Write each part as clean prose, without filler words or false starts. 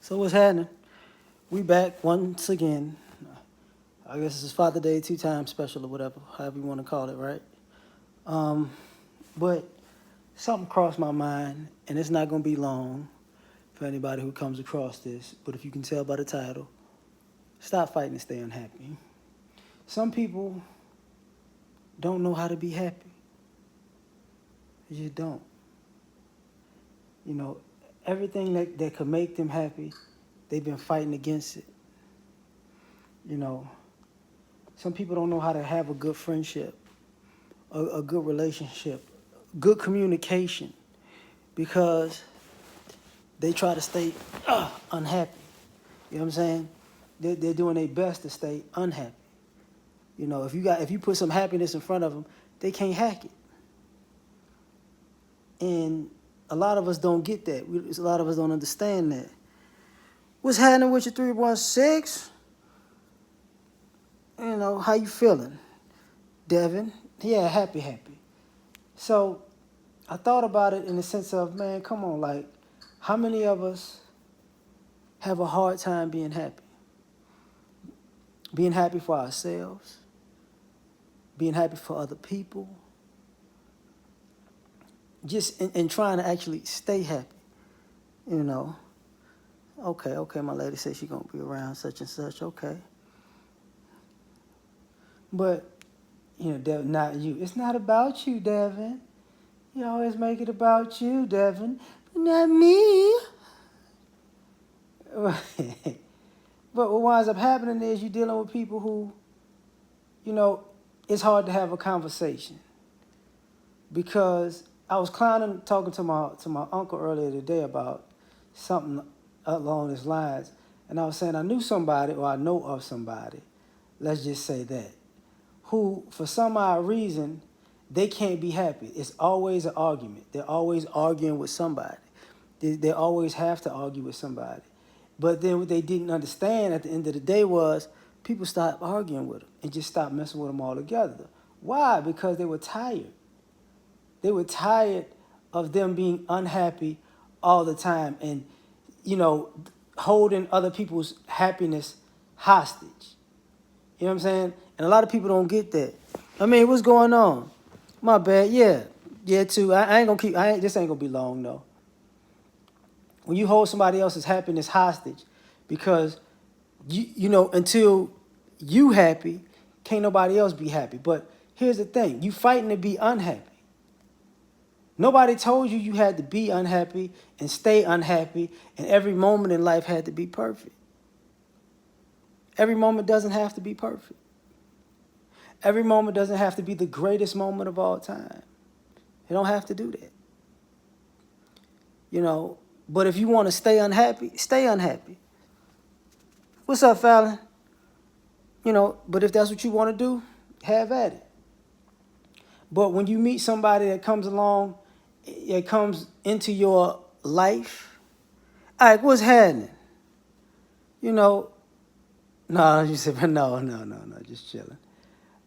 So what's happening? We back once again. I guess this is Father Day 2 times special or whatever, however you want to call it, right? Um, but something crossed my mind, and it's not gonna be long for anybody who comes across this. But if you can tell by the title, stop fighting to stay unhappy. Some people don't know how to be happy. They just don't. You know, everything that could make them happy, they've been fighting against it. You know, some people don't know how to have a good friendship, a good relationship, good communication, because they try to stay unhappy. You know what I'm saying? They're doing their best to stay unhappy. You know, if you put some happiness in front of them, they can't hack it. And a lot of us don't get that. A lot of us don't understand that. What's happening with your 316? You know, how you feeling, Devin? Yeah, happy. So I thought about it in the sense of, man, come on, like, how many of us have a hard time being happy? Being happy for ourselves, being happy for other people, just in trying to actually stay happy, you know. Okay, my lady said she's going to be around such and such, okay. But, you know, Devin, not you. It's not about you, Devin. You always make it about you, Devin, but not me. But what winds up happening is you're dealing with people who, you know, it's hard to have a conversation. Because I was talking to my uncle earlier today about something along these lines. And I was saying I knew somebody, or I know of somebody, let's just say that, who, for some odd reason, they can't be happy. It's always an argument. They're always arguing with somebody. They always have to argue with somebody. But then what they didn't understand at the end of the day was people stopped arguing with them and just stopped messing with them altogether. Why? Because they were tired. They were tired of them being unhappy all the time and, you know, holding other people's happiness hostage. You know what I'm saying? And a lot of people don't get that. I mean, what's going on? My bad. Yeah, too. I ain't gonna keep. This ain't gonna be long though. When you hold somebody else's happiness hostage, because you know, until you happy, can't nobody else be happy. But here's the thing: you fighting to be unhappy. Nobody told you had to be unhappy and stay unhappy, and every moment in life had to be perfect. Every moment doesn't have to be perfect. Every moment doesn't have to be the greatest moment of all time. You don't have to do that. You know, but if you want to stay unhappy, stay unhappy. What's up, Fallon? You know, but if that's what you want to do, have at it. But when you meet somebody that comes along, it comes into your life, all right, what's happening? You know, no, you said, no, just chilling.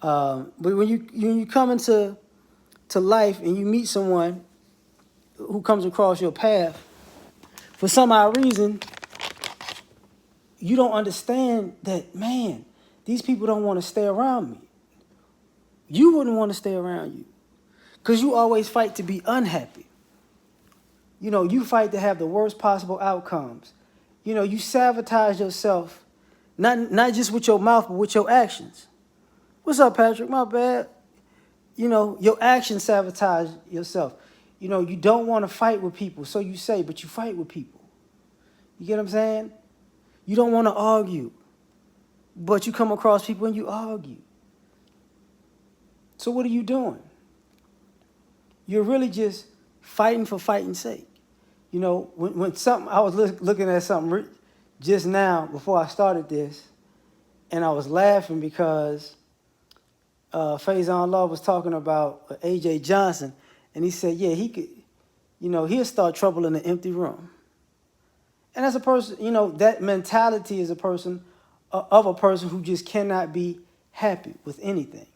But when you come into life and you meet someone who comes across your path, for some odd reason, you don't understand that, man, these people don't want to stay around me. You wouldn't want to stay around you because you always fight to be unhappy. You know, you fight to have the worst possible outcomes. You know, you sabotage yourself, not just with your mouth, but with your actions. What's up, Patrick? My bad. You know, your actions sabotage yourself. You know, you don't want to fight with people, so you say, but you fight with people. You get what I'm saying? You don't want to argue, but you come across people and you argue. So what are you doing? You're really just fighting for fighting's sake. You know, when something, I was looking at something just now before I started this, and I was laughing because Faison Law was talking about A.J. Johnson, and he said, yeah, he could, you know, he'll start trouble in an empty room. And as a person, you know, that mentality is a person who just cannot be happy with anything.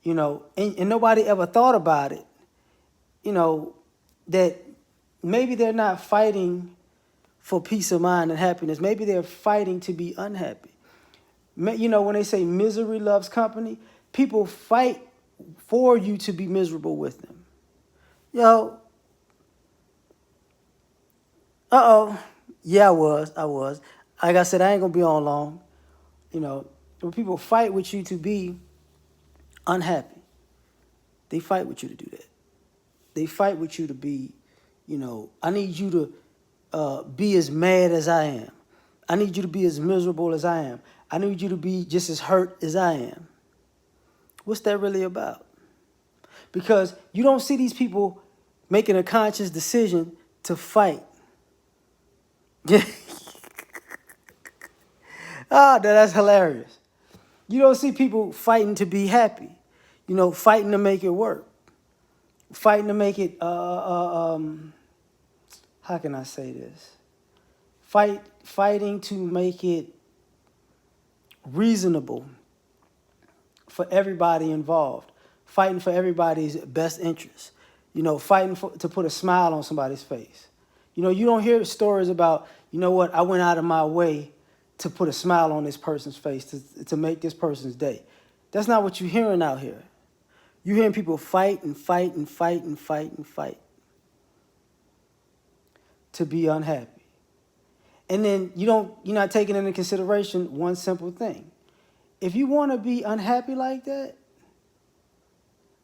You know, and nobody ever thought about it, you know, that maybe they're not fighting for peace of mind and happiness. Maybe they're fighting to be unhappy. You know, when they say misery loves company, people fight for you to be miserable with them. Yo, yeah, I was. Like I said, I ain't gonna be on long. You know, when people fight with you to be unhappy, they fight with you to do that. They fight with you to be, you know, I need you to be as mad as I am. I need you to be as miserable as I am. I need you to be just as hurt as I am. What's that really about? Because you don't see these people making a conscious decision to fight. Ah, that's hilarious. You don't see people fighting to be happy. You know, fighting to make it work. Fighting to make it, how can I say this? Fighting to make it reasonable for everybody involved. Fighting for everybody's best interest. You know, fighting to put a smile on somebody's face. You know, you don't hear stories about, you know what, I went out of my way to put a smile on this person's face, to make this person's day. That's not what you're hearing out here. You're hearing people fight and fight and fight and fight and fight to be unhappy. And then you're not taking into consideration one simple thing. If you want to be unhappy like that,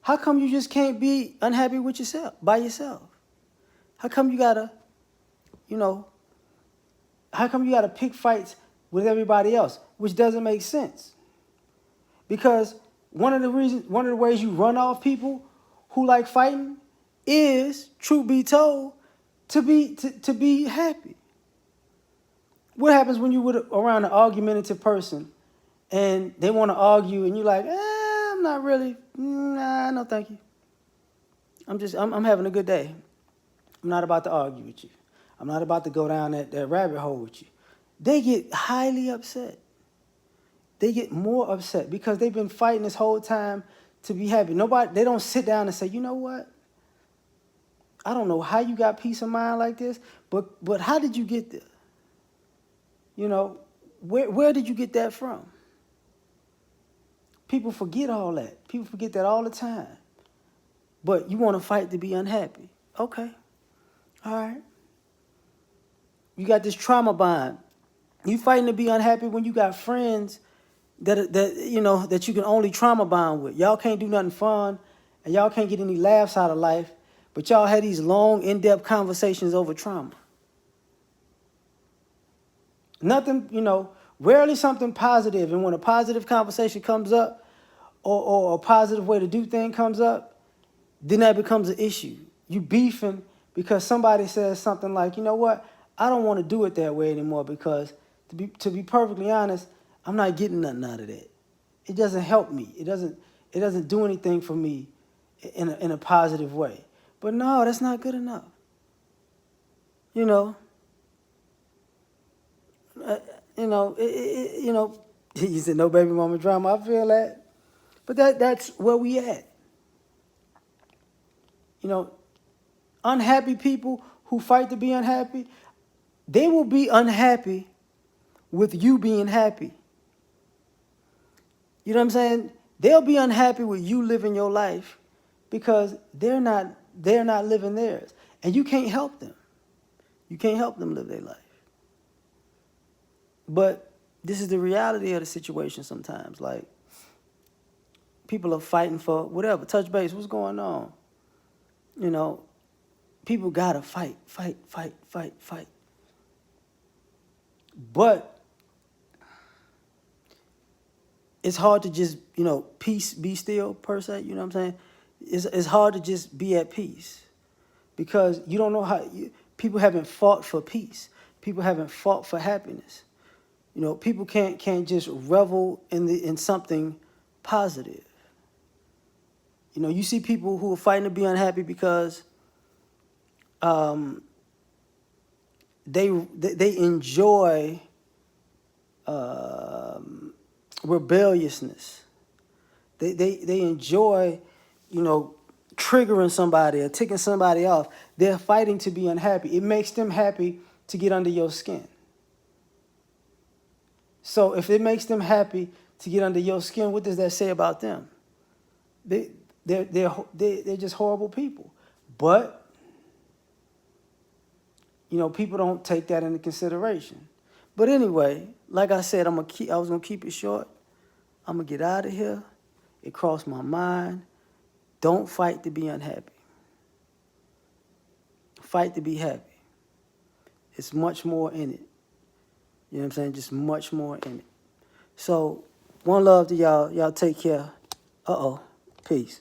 how come you just can't be unhappy with yourself, by yourself? How come you gotta, how come you gotta pick fights with everybody else, which doesn't make sense? Because one of the ways you run off people who like fighting is, truth be told, to be happy. What happens when you're around an argumentative person and they want to argue and you're like, I'm not really, nah, no thank you. I'm having a good day. I'm not about to argue with you. I'm not about to go down that rabbit hole with you. They get highly upset. They get more upset because they've been fighting this whole time to be happy. They don't sit down and say, you know what? I don't know how you got peace of mind like this, but how did you get there? You know, where did you get that from? People forget all that. People forget that all the time. But you want to fight to be unhappy. Okay. All right. You got this trauma bond. You fighting to be unhappy when you got friends that you can only trauma bond with. Y'all can't do nothing fun, and y'all can't get any laughs out of life, but y'all had these long, in-depth conversations over trauma. Nothing, rarely something positive. And when a positive conversation comes up or a positive way to do things comes up, then that becomes an issue. You beefing because somebody says something like, you know what, I don't want to do it that way anymore because to be perfectly honest, I'm not getting nothing out of that. It doesn't help me. It doesn't do anything for me in a positive way. But no, that's not good enough. You said no baby mama drama. I feel that. But that's where we at. Unhappy people who fight to be unhappy, they will be unhappy with you being happy. You know what I'm saying? They'll be unhappy with you living your life because they're not living theirs. And you can't help them. You can't help them live their life. But this is the reality of the situation sometimes. Like, people are fighting for whatever, touch base, what's going on? People gotta fight. But it's hard to just, peace, be still, per se, you know what I'm saying? It's hard to just be at peace because you don't know how, people haven't fought for peace. People haven't fought for happiness. People can't just revel in something positive. You see people who are fighting to be unhappy because they enjoy rebelliousness. They enjoy, triggering somebody or ticking somebody off. They're fighting to be unhappy. It makes them happy to get under your skin. So if it makes them happy to get under your skin, what does that say about them? They're just horrible people. But, you know, people don't take that into consideration. But anyway, like I said, I was gonna keep it short. I'm gonna get out of here. It crossed my mind. Don't fight to be unhappy. Fight to be happy. It's much more in it. You know what I'm saying? Just much more in it. So, one love to y'all. Y'all take care. Peace.